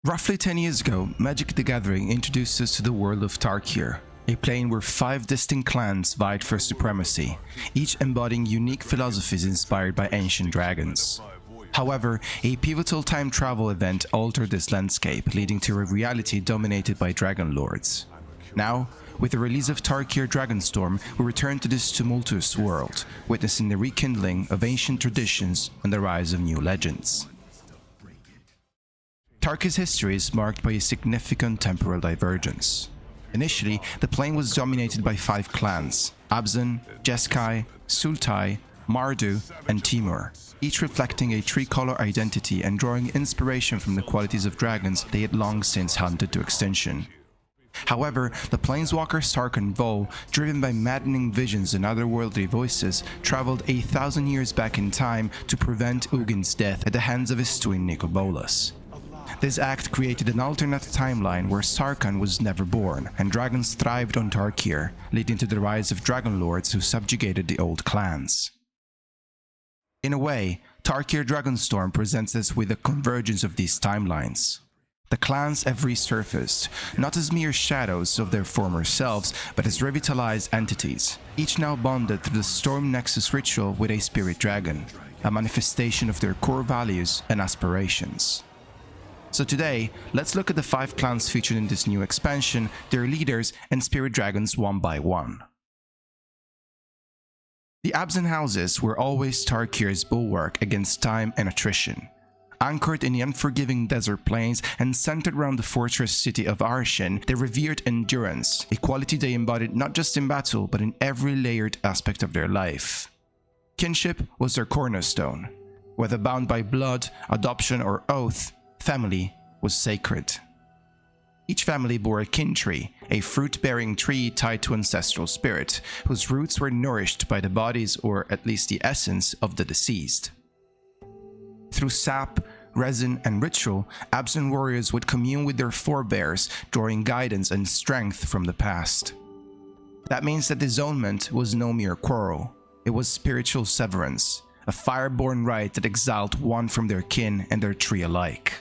Roughly 10 years ago, Magic the Gathering introduced us to the world of Tarkir, a plane where 5 distinct clans vied for supremacy, each embodying unique philosophies inspired by ancient dragons. However, a pivotal time travel event altered this landscape, leading to a reality dominated by dragon lords. Now, with the release of Tarkir Dragonstorm, we return to this tumultuous world, witnessing the rekindling of ancient traditions and the rise of new legends. Tarkir's history is marked by a significant temporal divergence. Initially, the plane was dominated by 5 clans: Abzan, Jeskay, Sultai, Mardu, and Temur, each reflecting a tricolor identity and drawing inspiration from the qualities of dragons they had long since hunted to extinction. However, the planeswalker Sarkhan Vol, driven by maddening visions and otherworldly voices, traveled 1,000 years back in time to prevent Ugin's death at the hands of his twin Nicobolas. This act created an alternate timeline where Sarkhan was never born, and dragons thrived on Tarkir, leading to the rise of dragon lords who subjugated the old clans. In a way, Tarkir Dragonstorm presents us with a convergence of these timelines. The clans have resurfaced, not as mere shadows of their former selves, but as revitalized entities, each now bonded through the Storm Nexus ritual with a spirit dragon, a manifestation of their core values and aspirations. So today, let's look at the 5 clans featured in this new expansion, their leaders, and spirit dragons one by one. The Abzan Houses were always Tarkir's bulwark against time and attrition. Anchored in the unforgiving desert plains and centered around the fortress city of Arshin, they revered endurance, a quality they embodied not just in battle but in every layered aspect of their life. Kinship was their cornerstone. Whether bound by blood, adoption, or oath, family was sacred. Each family bore a kin tree, a fruit-bearing tree tied to ancestral spirit, whose roots were nourished by the bodies or at least the essence of the deceased. Through sap, resin, and ritual, Abzan warriors would commune with their forebears, drawing guidance and strength from the past. That means that disownment was no mere quarrel. It was spiritual severance, a fire-born rite that exiled one from their kin and their tree alike.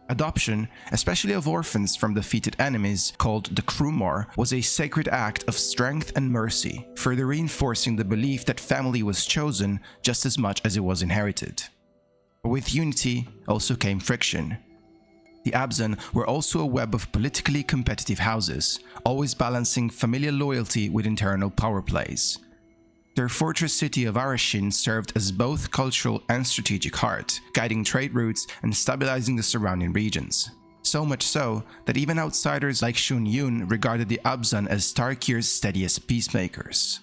Adoption, especially of orphans from defeated enemies, called the Krumor, was a sacred act of strength and mercy, further reinforcing the belief that family was chosen just as much as it was inherited. With unity also came friction. The Abzan were also a web of politically competitive houses, always balancing familial loyalty with internal power plays. Their fortress city of Arshin served as both cultural and strategic heart, guiding trade routes and stabilizing the surrounding regions. So much so that even outsiders like Shun Yun regarded the Abzan as Tarkir's steadiest peacemakers.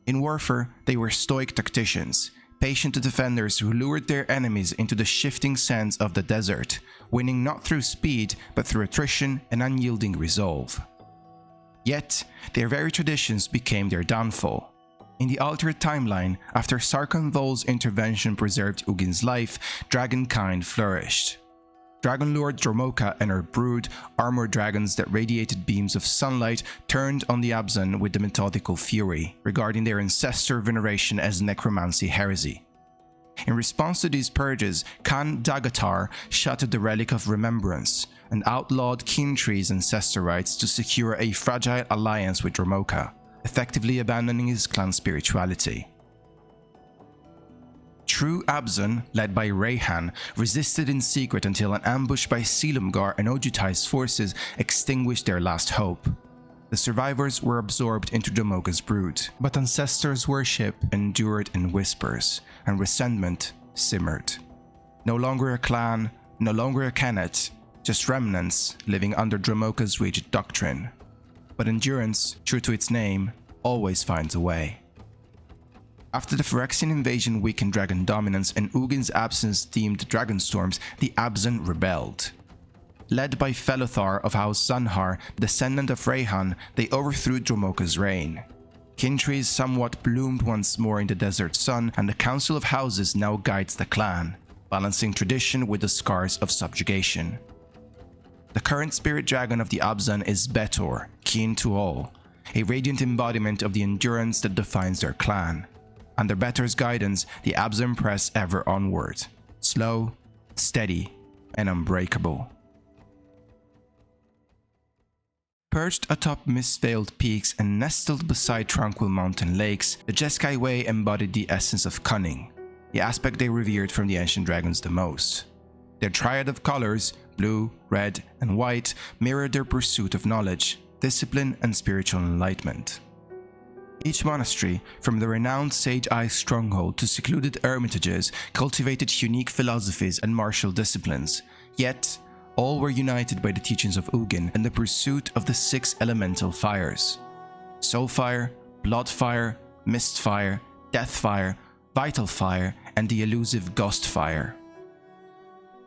In warfare, they were stoic tacticians, patient defenders who lured their enemies into the shifting sands of the desert, winning not through speed but through attrition and unyielding resolve. Yet, their very traditions became their downfall. In the altered timeline, after Sarkhan Vol's intervention preserved Ugin's life, dragonkind flourished. Dragon Lord Dromoka and her brood, armored dragons that radiated beams of sunlight, turned on the Abzan with the methodical fury, regarding their ancestor veneration as necromancy heresy. In response to these purges, Khan Dagatar shattered the Relic of Remembrance and outlawed kin trees' ancestor rights to secure a fragile alliance with Dromoka, effectively abandoning his clan spirituality. True Abzan, led by Rayhan, resisted in secret until an ambush by Silumgar and Ojutai's forces extinguished their last hope. The survivors were absorbed into Dromoka's brood, but ancestors' worship endured in whispers, and resentment simmered. No longer a clan, no longer a Khanet, just remnants living under Dromoka's rigid doctrine. But endurance, true to its name, always finds a way. After the Phyrexian invasion weakened dragon dominance and Ugin's absence deemed Dragonstorms, the Abzan rebelled. Led by Felothar of House Zanhar, descendant of Rayhan, they overthrew Dromoka's reign. Kin trees somewhat bloomed once more in the desert sun, and the Council of Houses now guides the clan, balancing tradition with the scars of subjugation. The current spirit dragon of the Abzan is Betor, kin to all, a radiant embodiment of the endurance that defines their clan. Under Betor's guidance, the Abzan press ever onward, slow, steady, and unbreakable. Perched atop mist-veiled peaks and nestled beside tranquil mountain lakes, the Jeskay Way embodied the essence of cunning, the aspect they revered from the ancient dragons the most. Their triad of colors, blue, red, and white, mirrored their pursuit of knowledge, discipline, and spiritual enlightenment. Each monastery, from the renowned Sage Eye stronghold to secluded hermitages, cultivated unique philosophies and martial disciplines, yet all were united by the teachings of Ugin and the pursuit of the 6 elemental fires: Soul Fire, Blood Fire, Mist Fire, Death Fire, Vital Fire, and the elusive Ghost Fire.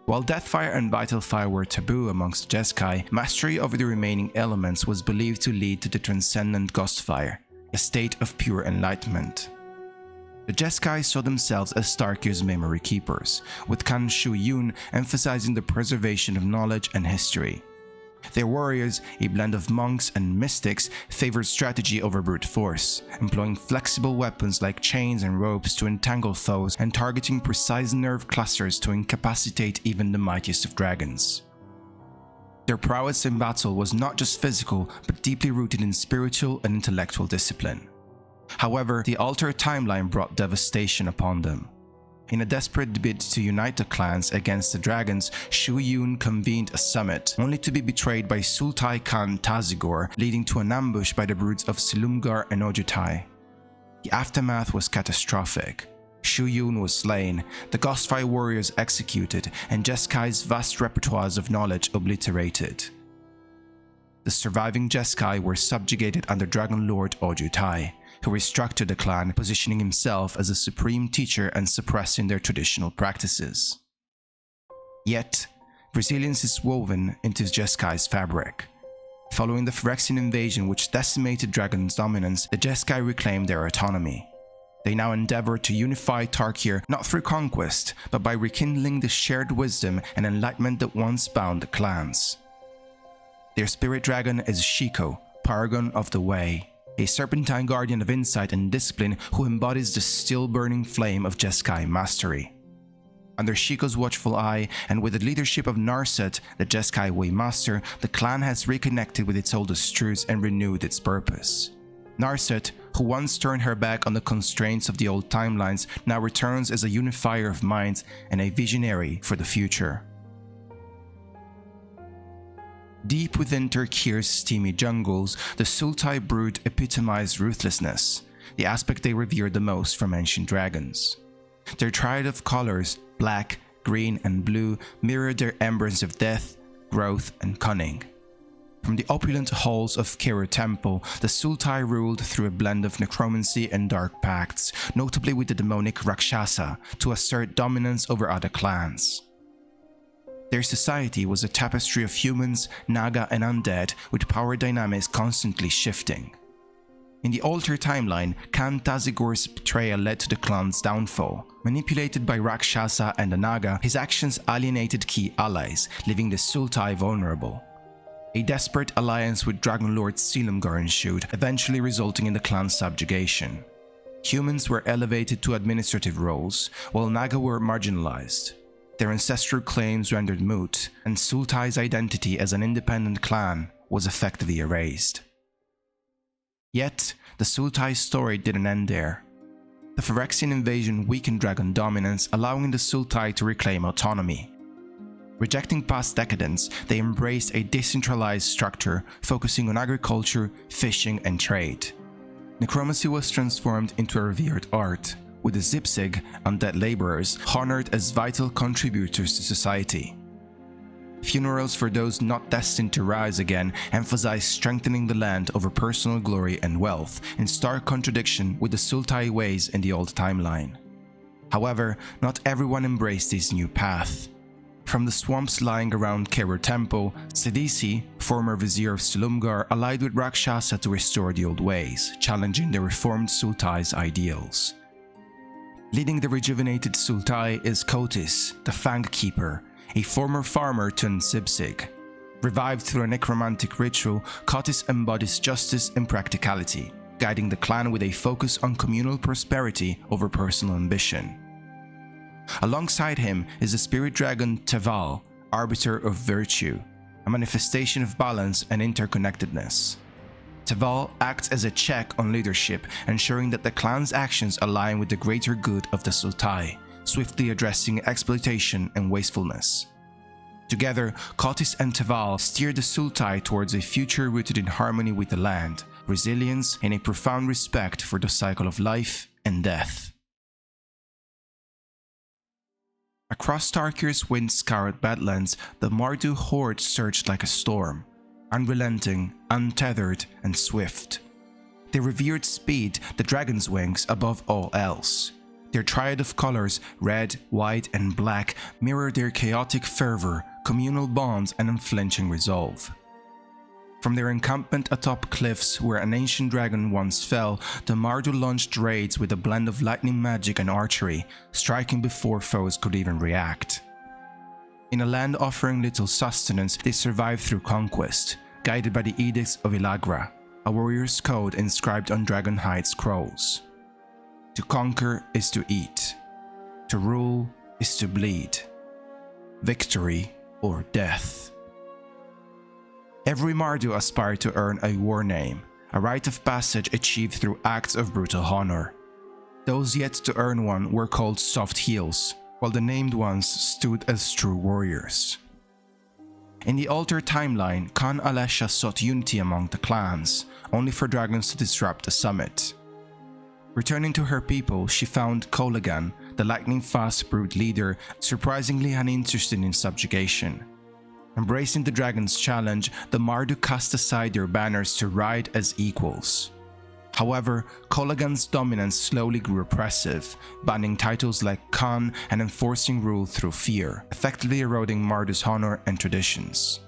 While Death Fire and Vital Fire were taboo amongst Jeskai, mastery over the remaining elements was believed to lead to the transcendent Ghost Fire, a state of pure enlightenment. The Jeskai saw themselves as Tarkir's memory keepers, with Kan Shu Yun emphasizing the preservation of knowledge and history. Their warriors, a blend of monks and mystics, favored strategy over brute force, employing flexible weapons like chains and ropes to entangle foes and targeting precise nerve clusters to incapacitate even the mightiest of dragons. Their prowess in battle was not just physical, but deeply rooted in spiritual and intellectual discipline. However, the altered timeline brought devastation upon them. In a desperate bid to unite the clans against the dragons, Shu Yun convened a summit, only to be betrayed by Sultai Khan Tazigor, leading to an ambush by the broods of Silumgar and Ojutai. The aftermath was catastrophic. Shu Yun was slain, the Ghostfire warriors executed, and Jeskai's vast repertoires of knowledge obliterated. The surviving Jeskai were subjugated under Dragon Lord Ojutai, who restructured the clan, positioning himself as a supreme teacher and suppressing their traditional practices. Yet, resilience is woven into Jeskai's fabric. Following the Phyrexian invasion which decimated Dragon's dominance, the Jeskai reclaimed their autonomy. They now endeavor to unify Tarkir not through conquest, but by rekindling the shared wisdom and enlightenment that once bound the clans. Their spirit dragon is Shiko, Paragon of the Way, a serpentine guardian of insight and discipline who embodies the still-burning flame of Jeskai mastery. Under Shiko's watchful eye, and with the leadership of Narset, the Jeskay Way master, the clan has reconnected with its oldest truths and renewed its purpose. Narset, who once turned her back on the constraints of the old timelines, now returns as a unifier of minds and a visionary for the future. Deep within Tarkir's steamy jungles, the Sultai Brood epitomized ruthlessness, the aspect they revered the most from ancient dragons. Their triad of colors, black, green, and blue, mirrored their emblems of death, growth, and cunning. From the opulent halls of Kiru Temple, the Sultai ruled through a blend of necromancy and dark pacts, notably with the demonic Rakshasa, to assert dominance over other clans. Their society was a tapestry of humans, naga, and undead, with power dynamics constantly shifting. In the altered timeline, Khan Tazigor's betrayal led to the clan's downfall. Manipulated by Rakshasa and the Naga, his actions alienated key allies, leaving the Sultai vulnerable. A desperate alliance with Dragon Lord Silumgar ensued, eventually resulting in the clan's subjugation. Humans were elevated to administrative roles, while Naga were marginalized. Their ancestral claims rendered moot, and Sultai's identity as an independent clan was effectively erased. Yet, the Sultai story didn't end there. The Phyrexian invasion weakened dragon dominance, allowing the Sultai to reclaim autonomy. Rejecting past decadence, they embraced a decentralized structure focusing on agriculture, fishing, and trade. Necromancy was transformed into a revered art, with the Zipzig, undead laborers, honored as vital contributors to society. Funerals for those not destined to rise again emphasized strengthening the land over personal glory and wealth, in stark contradiction with the Sultai ways in the old timeline. However, not everyone embraced this new path. From the swamps lying around Kiru Temple, Sidisi, former vizier of Silumgar, allied with Rakshasa to restore the old ways, challenging the reformed Sultai's ideals. Leading the rejuvenated Sultai is Kotis, the Fang Keeper, a former farmer turned Zipzig. Revived through a necromantic ritual, Kotis embodies justice and practicality, guiding the clan with a focus on communal prosperity over personal ambition. Alongside him is the spirit dragon Teval, arbiter of virtue, a manifestation of balance and interconnectedness. Teval acts as a check on leadership, ensuring that the clan's actions align with the greater good of the Sultai, swiftly addressing exploitation and wastefulness. Together, Kotis and Teval steer the Sultai towards a future rooted in harmony with the land, resilience, and a profound respect for the cycle of life and death. Across Tarkir's wind-scoured badlands, the Mardu Horde surged like a storm, unrelenting, untethered, and swift. They revered speed, the dragon's wings, above all else. Their triad of colors, red, white, and black, mirror their chaotic fervor, communal bonds, and unflinching resolve. From their encampment atop cliffs where an ancient dragon once fell, the Mardu launched raids with a blend of lightning magic and archery, striking before foes could even react. In a land offering little sustenance, they survived through conquest, guided by the Edicts of Ilagra, a warrior's code inscribed on Dragonhide scrolls. To conquer is to eat. To rule is to bleed. Victory or death. Every Mardu aspired to earn a war name, a rite of passage achieved through acts of brutal honor. Those yet to earn one were called soft heels, while the named ones stood as true warriors. In the Altar timeline, Khan Alesha sought unity among the clans, only for dragons to disrupt the summit. Returning to her people, she found Kolagan, the lightning-fast brood leader, surprisingly uninterested in subjugation. Embracing the dragon's challenge, the Mardu cast aside their banners to ride as equals. However, Kolagan's dominance slowly grew oppressive, banning titles like Khan and enforcing rule through fear, effectively eroding Mardu's honor and traditions.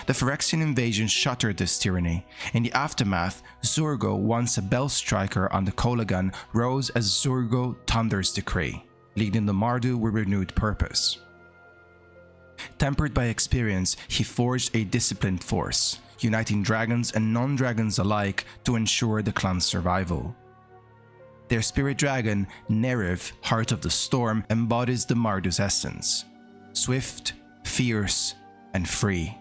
The Phyrexian invasion shattered this tyranny. In the aftermath, Zurgo, once a bell striker on the Kolagan, rose as Zurgo Thunder's Decree, leading the Mardu with renewed purpose. Tempered by experience, he forged a disciplined force, uniting dragons and non-dragons alike to ensure the clan's survival. Their spirit dragon, Neriv, Heart of the Storm, embodies the Mardu's essence: swift, fierce, and free.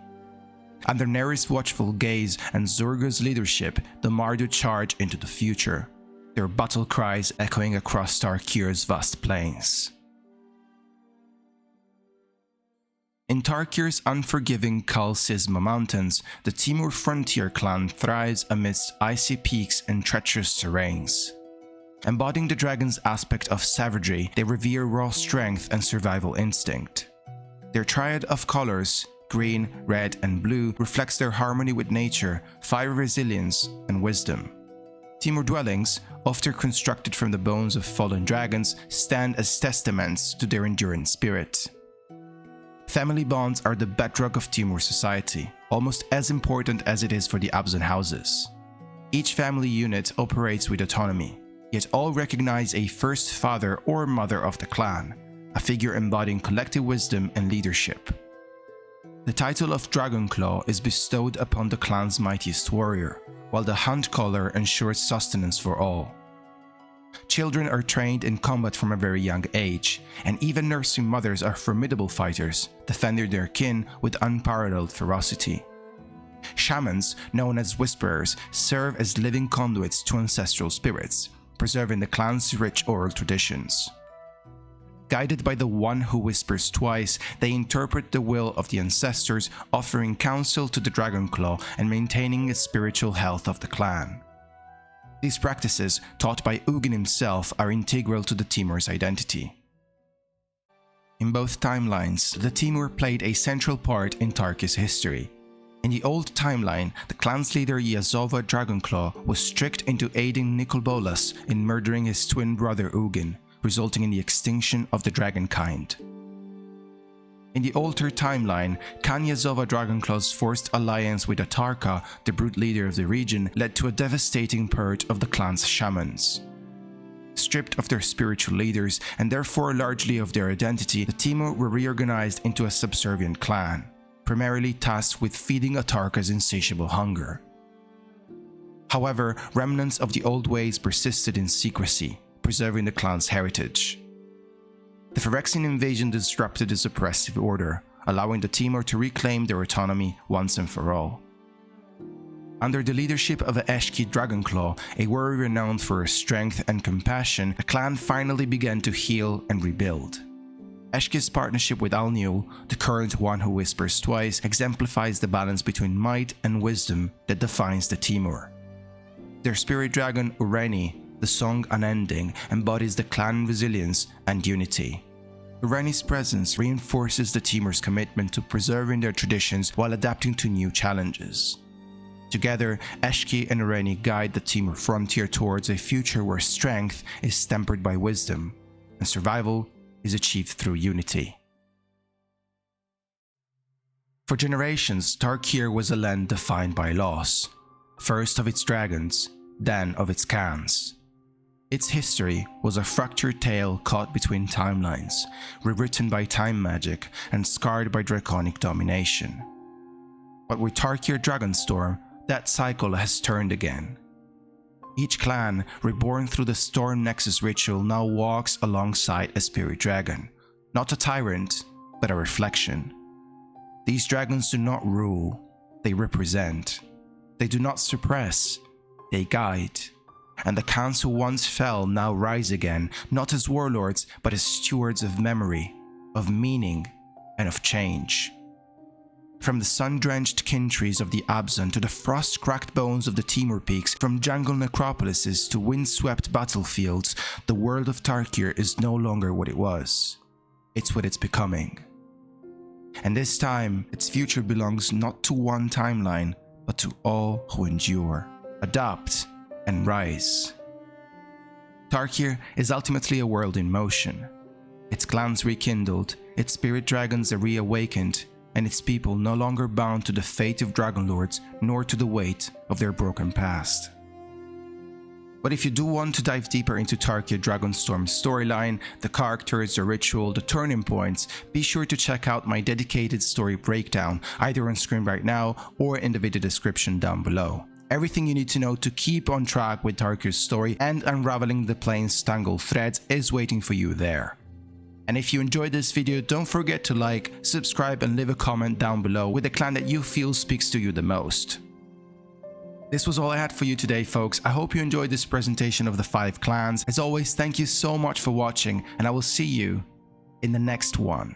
Under Neriv's watchful gaze and Zurgo's leadership, the Mardu charge into the future, their battle cries echoing across Tarkir's vast plains. In Tarkir's unforgiving Kal Sisma Mountains, the Temur Frontier clan thrives amidst icy peaks and treacherous terrains. Embodying the dragon's aspect of savagery, they revere raw strength and survival instinct. Their triad of colors, green, red, and blue, reflects their harmony with nature, fire resilience, and wisdom. Temur dwellings, often constructed from the bones of fallen dragons, stand as testaments to their enduring spirit. Family bonds are the bedrock of Temur society, almost as important as it is for the Abzan Houses. Each family unit operates with autonomy, yet all recognize a first father or mother of the clan, a figure embodying collective wisdom and leadership. The title of Dragonclaw is bestowed upon the clan's mightiest warrior, while the Hunt Caller ensures sustenance for all. Children are trained in combat from a very young age, and even nursing mothers are formidable fighters, defending their kin with unparalleled ferocity. Shamans, known as Whisperers, serve as living conduits to ancestral spirits, preserving the clan's rich oral traditions. Guided by the one who whispers twice, they interpret the will of the ancestors, offering counsel to the Dragonclaw and maintaining the spiritual health of the clan. These practices, taught by Ugin himself, are integral to the Temur's identity. In both timelines, the Temur played a central part in Tarkir's history. In the old timeline, the clan's leader Yazova Dragonclaw was tricked into aiding Nikolbolas in murdering his twin brother Ugin, resulting in the extinction of the dragonkind. In the Altar timeline, Khan Yazova Dragonclaw's forced alliance with Atarka, the brute leader of the region, led to a devastating purge of the clan's shamans. Stripped of their spiritual leaders, and therefore largely of their identity, the Temur were reorganized into a subservient clan, primarily tasked with feeding Atarka's insatiable hunger. However, remnants of the old ways persisted in secrecy, preserving the clan's heritage. The Phyrexian invasion disrupted this oppressive order, allowing the Temur to reclaim their autonomy once and for all. Under the leadership of Jeskay Dragonclaw, a warrior renowned for her strength and compassion, the clan finally began to heal and rebuild. Jeskay's partnership with Alniul, the current One Who Whispers Twice, exemplifies the balance between might and wisdom that defines the Temur. Their spirit dragon Ureni, the song Unending, embodies the clan resilience and unity. Ureni's presence reinforces the Temur's commitment to preserving their traditions while adapting to new challenges. Together, Jeskay and Ureni guide the Temur Frontier towards a future where strength is tempered by wisdom, and survival is achieved through unity. For generations, Tarkir was a land defined by loss, first of its dragons, then of its clans. Its history was a fractured tale caught between timelines, rewritten by time magic and scarred by draconic domination. But with Tarkir Dragonstorm, that cycle has turned again. Each clan, reborn through the Storm Nexus ritual, now walks alongside a spirit dragon, not a tyrant, but a reflection. These dragons do not rule, they represent. They do not suppress, they guide. And the clans who once fell now rise again, not as warlords, but as stewards of memory, of meaning, and of change. From the sun-drenched kin trees of the Abzan to the frost-cracked bones of the Temur peaks, from jungle necropolises to wind-swept battlefields, the world of Tarkir is no longer what it was. It's what it's becoming. And this time, its future belongs not to one timeline, but to all who endure, adapt, and rise. Tarkir is ultimately a world in motion. Its clans rekindled, its spirit dragons are reawakened, and its people no longer bound to the fate of dragon lords nor to the weight of their broken past. But if you do want to dive deeper into Tarkir Dragonstorm's storyline, the characters, the ritual, the turning points, be sure to check out my dedicated story breakdown either on screen right now or in the video description down below. Everything you need to know to keep on track with Tarkir's story and unraveling the plane's tangled threads is waiting for you there. And if you enjoyed this video, don't forget to like, subscribe and leave a comment down below with the clan that you feel speaks to you the most. This was all I had for you today, folks. I hope you enjoyed this presentation of the 5 clans. As always, thank you so much for watching, and I will see you in the next one.